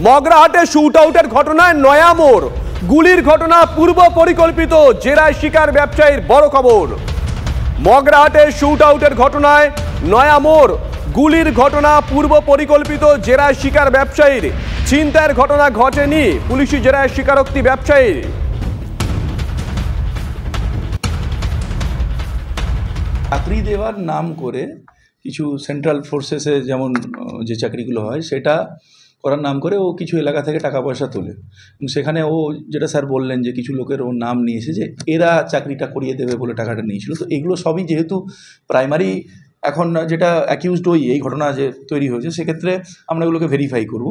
মগরাহাটে shoot আউটের ঘটনায় নয়া মোড়, গুলির ঘটনা পূর্ব পরিকল্পিত, জেরায় শিকার ব্যবসায়ীর বড় খবর। মগরাহাটে শুট আউটের ঘটনায় নয়া মোড়, গুলির ঘটনা পূর্ব পরিকল্পিত, জেরায় শিকার ব্যবসায়ীর। ছিনতাইয়ের ঘটনা ঘটেনি, পুলিশি জেরায় স্বীকারোক্তি ব্যবসায়ীর। চাকরি দেওয়ার নাম করে কিছু সেন্ট্রাল ফোর্সেসে যেমন যে চাকরিগুলো হয় সেটা করার নাম করে ও কিছু এলাকা থেকে টাকা পয়সা তোলে, এবং সেখানে ও যেটা স্যার বললেন যে কিছু লোকের ওর নাম নিয়েছে যে এরা চাকরিটা করিয়ে দেবে বলে টাকাটা নিয়েছিল। তো এগুলো সবই যেহেতু প্রাইমারি এখন যেটা অ্যাকিউজড ওই এই ঘটনা যে তৈরি হয়েছে, সেক্ষেত্রে আমরা এগুলোকে ভেরিফাই করব।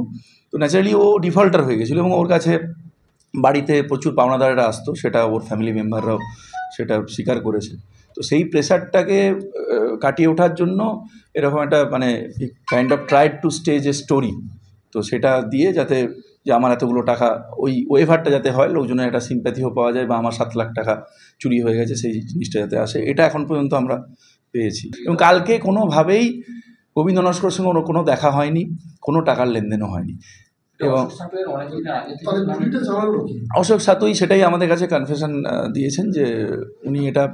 তো ন্যাচারালি ও ডিফল্টার হয়ে গেছিলো এবং ওর কাছে বাড়িতে প্রচুর পাওনাদারেরা আসতো, সেটা ওর ফ্যামিলি মেম্বাররাও সেটা স্বীকার করেছে। তো সেই প্রেশারটাকে কাটিয়ে ওঠার জন্য এরকম একটা মানে kind of tried to stage a story, তো সেটা দিয়ে যাতে যে আমার এতগুলো টাকা ওই ওয়েভারটা যাতে হয়, লোকজনের একটা সিম্প্যাথিও পাওয়া যায়, বা আমার 7 লাখ টাকা চুরি হয়ে গেছে সেই জিনিসটা যাতে আসে, এটা এখন পর্যন্ত আমরা পেয়েছি। এবং কালকে কোনোভাবেই গোবিন্দ নস্করের সঙ্গে কোনো দেখা হয়নি, কোনো টাকার লেনদেনও হয়নি। এবং অশোক সাতুই সেটাই আমাদের কাছে কনফেশন দিয়েছেন যে উনি এটা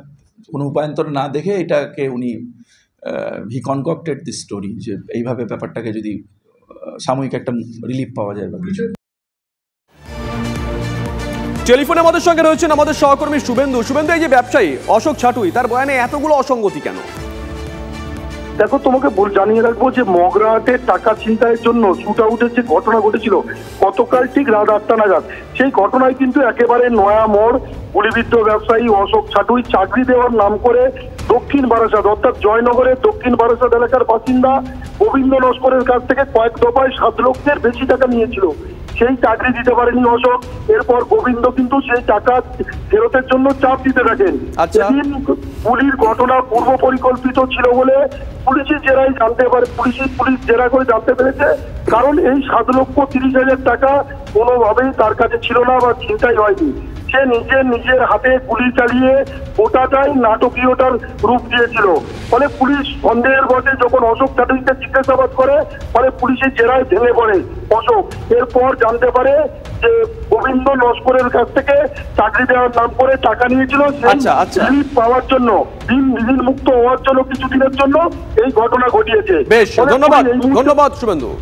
কোনো উপায়ন্তর না দেখে এটাকে উনি হি কনকক্টেড দিস স্টোরি, যে এইভাবে ব্যাপারটাকে যদি সাময়িক একটা রিলিফ পাওয়া যায় বা কিছু। টেলিফোনে আমাদের সঙ্গে রয়েছেন আমাদের সহকর্মী শুভেন্দু। শুভেন্দু, এই যে ব্যবসায়ী অশোক ছাটুই, তার বয়ানে এতগুলো অসঙ্গতি কেন? দেখো, তোমাকে জানিয়ে রাখবো যে মগরাহাটের টাকা ছিনতাইয়ের জন্য শুট আউটের যে ঘটনা ঘটেছিল গতকাল ঠিক রাত 8টা নাগাদ, সেই ঘটনায় কিন্তু একেবারে নয়া মোড় গুলিবিদ্ধ ব্যবসায়ী অশোক ছাটুই চাকরি দেওয়ার নাম করে দক্ষিণ বারাসাত অর্থাৎ জয়নগরের দক্ষিণ বারাসাত এলাকার বাসিন্দা গোবিন্দ নস্করের কাছ থেকে কয়েক দফায় 7 লক্ষের বেশি টাকা নিয়েছিল। সেই চাকরি দিতে পারেনি অশোক। এরপর গোবিন্দ কিন্তু সেই টাকা ফেরতের জন্য চাপ দিতে থাকেন। সেদিন গুলির ঘটনা পূর্ব পরিকল্পিত ছিল বলে পুলিশের জেরায় জানতে পারে, পুলিশ জেরা করে জানতে পেরেছে, কারণ এই 7,30,000 টাকা কোনোভাবেই তার কাছে ছিল না বা ছিনতাই হয়নি। সে নিজের হাতে গুলি চালিয়ে গোটাটাই নাটকীয়তার রূপ দিয়েছিল। ফলে পুলিশ সন্দেহের বশে যখন অশোক ছাটুইকে জিজ্ঞাসাবাদ করে, ফলে পুলিশের জেরায় ভেঙে পড়ে অশোক। এরপর জানতে পারে যে গোবিন্দ নস্করের কাছ থেকে চাকরি দেওয়ার নাম করে টাকা নিয়েছিল রিলিফ পাওয়ার জন্য, দিন মুক্ত হওয়ার জন্য কিছুদিনের জন্য এই ঘটনা ঘটিয়েছে। বেশ, ধন্যবাদ শুভেন্দু।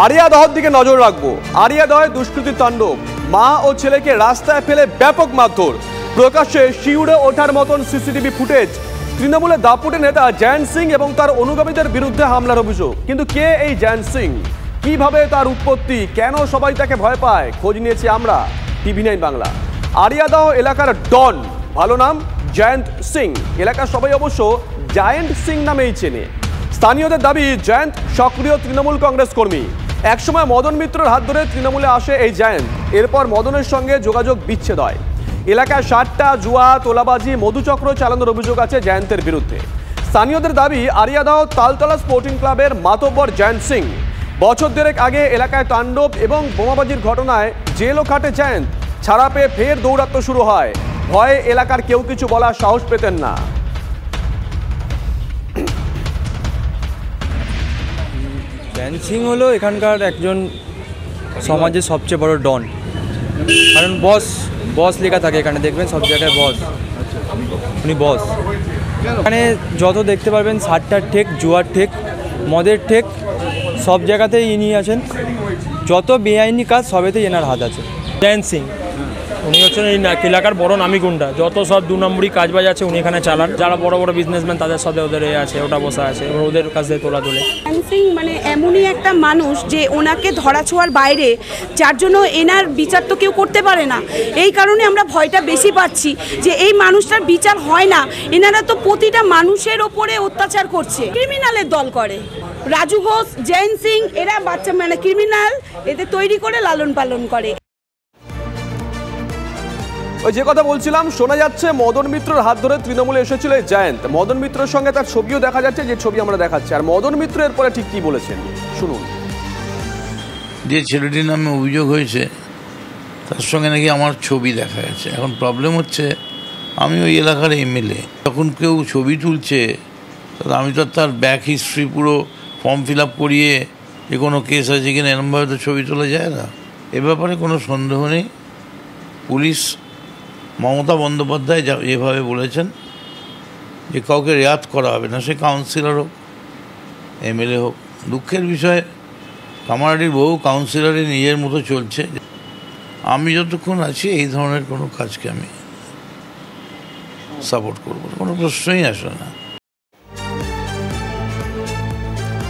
আরিয়াদহের দিকে নজর রাখবো। আরিয়াদহে দুষ্কৃতির তাণ্ডব, মা ও ছেলেকে রাস্তায় ফেলে ব্যাপক মারধর, প্রকাশ্যে শিউরে ওঠার মতন সিসিটিভি ফুটেজ। তৃণমূলের দাপুটে নেতা জয়ন্ত সিং এবং তার অনুগামীদের বিরুদ্ধে হামলার অভিযোগ। কিন্তু কে এই জয়ন্ত সিং, কিভাবে তার উৎপত্তি, কেন সবাই তাকে ভয় পায়, খোঁজ নিয়েছি আমরা TV9 বাংলা। আরিয়াদহ এলাকার ডন, ভালো নাম জয়ন্ত সিং, এলাকার সবাই অবশ্য জায়েন্ট সিং নামেই চেনে। স্থানীয়দের দাবি জয়ন্ত সক্রিয় তৃণমূল কংগ্রেস কর্মী। একসময় মদন মিত্রের হাত ধরে তৃণমূলে আসে এই জয়ন্ত, এরপর মদনের সঙ্গে যোগাযোগ বিচ্ছেদ হয়। এলাকায় 60টা জুয়া, তোলাবাজি, মধুচক্র চালানোর অভিযোগ আছে জয়ন্তের বিরুদ্ধে। স্থানীয়দের দাবি আরিয়াদহ তালতলা স্পোর্টিং ক্লাবের মাতব্বর জয়ন্ত সিং। বছর দেড়েক আগে এলাকায় তাণ্ডব এবং বোমাবাজির ঘটনায় জেলও খাটে জয়ন্ত। ছাড়া পেয়ে ফের দৌরাত্ম্য শুরু হয়, ভয়ে এলাকার কেউ কিছু বলার সাহস পেতেন না। জয়ন্ত সিং হলো এখানকার একজন সমাজের সবচেয়ে বড় ডন, কারণ বস লেখা থাকে এখানে, দেখবেন সব জায়গায় বস, উনি বস। এখানে যত দেখতে পারবেন সাতটার ঠেক, জুয়ার ঠেক, মদের ঠেক, সব জায়গাতেই ইনি আছেন। যত বেআইনি কাজ সবেতেই এনার হাত আছে। জয়ন্ত সিং উনি হচ্ছেন এই এলাকার বড় নামি গুন্ডা, যত সব 2 নম্বরই কাজবাজ আছে উনি এখানে চালান। যারা বড় বড় বিজনেসম্যান তাদের সাথে ওদের আছে, ওটা বসা আছে, ওদের কাছে তোলা তোলে। জয়ন্ত সিং মানে এমনই একটা মানুষ যে ওনাকে ধরাছোঁয়ার বাইরে, যার জন্য এনার বিচার তো কেউ করতে পারে না। এই কারণে আমরা ভয়টা বেশি পাচ্ছি যে এই মানুষটার বিচার হয় না। এনারা তো প্রতিটা মানুষের ওপরে অত্যাচার করছে, ক্রিমিনালের দল করে। রাজু ঘোষ, জয়ন্ত সিং এরা বাচ্চা মানে ক্রিমিনাল, এদের তৈরি করে লালন পালন করে। ওই যে কথা বলছিলাম, শোনা যাচ্ছে মদন মিত্রের হাত ধরে তৃণমূলে এসেছিল জয়ন্ত। মদন মিত্রের সঙ্গে তার ছবিও দেখা যাচ্ছে, যে ছবি আমরা দেখাচ্ছি। আর মদন মিত্র এরপরে ঠিক কি বলেছেন শুনুন। যে ছেলেটির নামে অভিযোগ হয়েছে তার সঙ্গে নাকি আমার ছবি দেখা যাচ্ছে। এখন প্রবলেম হচ্ছে আমি ওই এলাকার MLA, যখন কেউ ছবি তুলছে তাহলে আমি তো তার ব্যাক হিস্ট্রি পুরো ফর্ম ফিল আপ করিয়ে যে কোনো কেস আছে কিনা এরমভাবে তো ছবি তোলা যায় না। এ ব্যাপারে কোনো সন্দেহ নেই। পুলিশ মমতা বন্দ্যোপাধ্যায় যেভাবে বলেছেন যে কাউকে রেয়াত করা হবে না, সে কাউন্সিলর হোক এমএলএ হোক। দুঃখের বিষয় কামারহাটির বহু কাউন্সিলরই নিজের মতো চলছে। আমি যতক্ষণ আছি এই ধরনের কোনো কাজকে আমি সাপোর্ট করব, কোনো প্রশ্নই আসে না।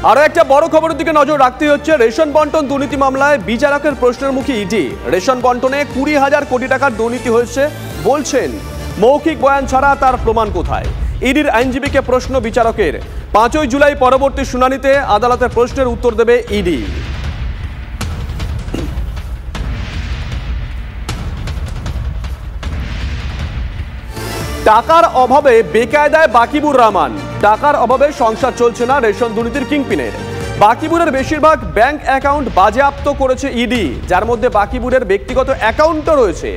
আরো একটা বড় খবরের দিকে নজর রাখতে হচ্ছে। রেশন বন্টন দুর্নীতি মামলায় বিচারকের প্রশ্নের মুখে ইডি। রেশন বন্টনে 20,000 কোটি টাকার দুর্নীতি হয়েছে বলছেন, মৌখিক বয়ান ছাড়া তার প্রমাণ কোথায়? ইডির আইনজীবীকে প্রশ্ন বিচারকের। 5ই জুলাই পরবর্তী শুনানিতে আদালতের প্রশ্নের উত্তর দেবে ইডি। টাকার অভাবে বেকায়দায় বাকিবুর রহমান। টাকার অভাবে সংসার চলছে না রেশন দুর্নীতির কিংপিনের। বাকিবুরের বেশিরভাগ ব্যাংক অ্যাকাউন্ট বাজেয়াপ্ত করেছে ইডি, যার মধ্যে বাকিবুরের ব্যক্তিগত অ্যাকাউন্টও রয়েছে।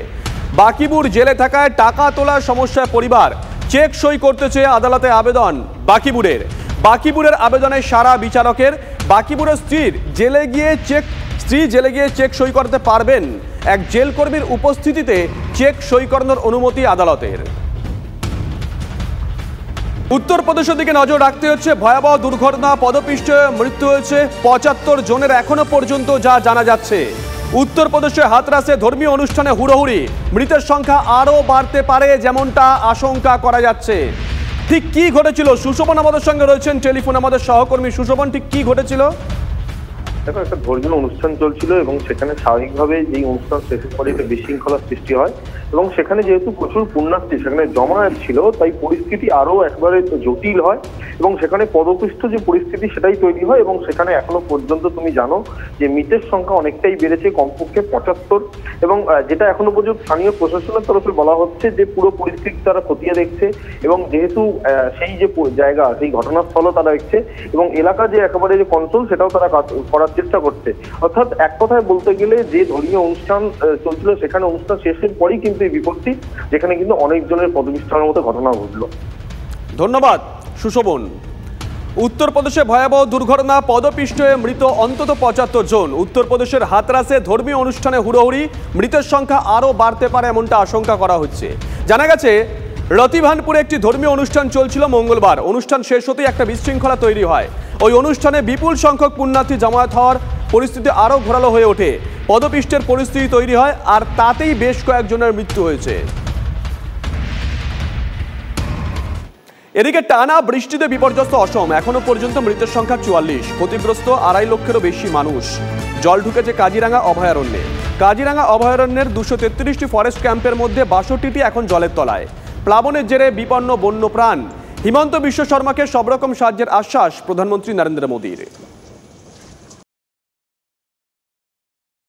বাকিবুর জেলে থাকায় টাকা তোলার সমস্যায় পরিবার। চেক সই করতে চেয়ে আদালতে আবেদন বাকিবুরের। বাকিবুরের আবেদনে সারা বিচারকের। বাকিবুরের স্ত্রী জেলে গিয়ে চেক সই করতে পারবেন। এক জেল কর্মীর উপস্থিতিতে চেক সই করানোর অনুমতি আদালতের। উত্তরপ্রদেশের দিকে নজর রাখতে হচ্ছে। ভয়াবহ দুর্ঘটনা, পদপিষ্টে মৃত্যু হয়েছে 75 জনের এখনো পর্যন্ত যা জানা যাচ্ছে। উত্তরপ্রদেশে হাতরাসে ধর্মীয় অনুষ্ঠানে হুড়োহুড়ি। মৃতের সংখ্যা আরও বাড়তে পারে যেমনটা আশঙ্কা করা যাচ্ছে। ঠিক কি ঘটেছিল? সুশোভন আমাদের সঙ্গে রয়েছেন টেলিফোন, আমাদের সহকর্মী সুশোভন, ঠিক কি ঘটেছিল? দেখো, একটা ধর্মীয় অনুষ্ঠান চলছিল এবং সেখানে স্বাভাবিকভাবে যেই অনুষ্ঠান শেষের পরে একটা বিশৃঙ্খলার সৃষ্টি হয় এবং সেখানে যেহেতু প্রচুর পুণ্যার্থী সেখানে জমায়েত ছিল, তাই পরিস্থিতি আরো একবারে জটিল হয় এবং সেখানে পদপিষ্ট যে পরিস্থিতি সেটাই তৈরি হয় এবং সেখানে এখনো পর্যন্ত তুমি জানো যে মৃতের সংখ্যা অনেকটাই বেড়েছে, কমপক্ষে 75। এবং যেটা এখনো পর্যন্ত স্থানীয় প্রশাসনের তরফে বলা হচ্ছে যে পুরো পরিস্থিতি তারা খতিয়ে দেখছে এবং যেহেতু সেই যে জায়গা, সেই ঘটনাস্থলও তারা দেখছে এবং এলাকা যে একেবারে যে কন্ট্রোল সেটাও তারা করার চেষ্টা করছে। অর্থাৎ এক কথায় বলতে গেলে যে ধর্মীয় অনুষ্ঠান চলছিল সেখানে অনুষ্ঠান শেষের পরেই কিন্তু এই বিপত্তি, যেখানে কিন্তু অনেকজনের পদবিষ্ঠানের মতো ঘটনা ঘটল। ধন্যবাদ সুশোভন। উত্তরপ্রদেশে ভয়াবহ দুর্ঘটনা, পদপিষ্টে মৃত অন্তত 75 জন। উত্তরপ্রদেশের হাতরাসে ধর্মীয় অনুষ্ঠানে হুড়োহুড়ি। মৃতের সংখ্যা আরও বাড়তে পারে এমনটা আশঙ্কা করা হচ্ছে। জানা গেছে রতিভানপুরে একটি ধর্মীয় অনুষ্ঠান চলছিল মঙ্গলবার। অনুষ্ঠান শেষ হতেই একটা বিশৃঙ্খলা তৈরি হয়। ওই অনুষ্ঠানে বিপুল সংখ্যক পুণ্যার্থী জমায়েত হওয়ার পরিস্থিতি আরও ঘোরালো হয়ে ওঠে। পদপিষ্টের পরিস্থিতি তৈরি হয় আর তাতেই বেশ কয়েকজনের মৃত্যু হয়েছে। এদিকে টানা বৃষ্টিতে বিপর্যস্ত অসম। এখনো পর্যন্ত মৃতের সংখ্যা 44। ক্ষতিগ্রস্ত 2.5 লক্ষেরও বেশি মানুষ। জল ঢুকেছে কাজিরাঙ্গা অভয়ারণ্যে। কাজিরাঙ্গা অভয়ারণ্যের 233টি ফরেস্ট ক্যাম্পের মধ্যে 62টি এখন জলের তলায়। প্লাবনের জেরে বিপন্ন বন্যপ্রাণ। হিমন্ত বিশ্ব শর্মাকে সব রকম সাহায্যের আশ্বাস প্রধানমন্ত্রী নরেন্দ্র মোদীর।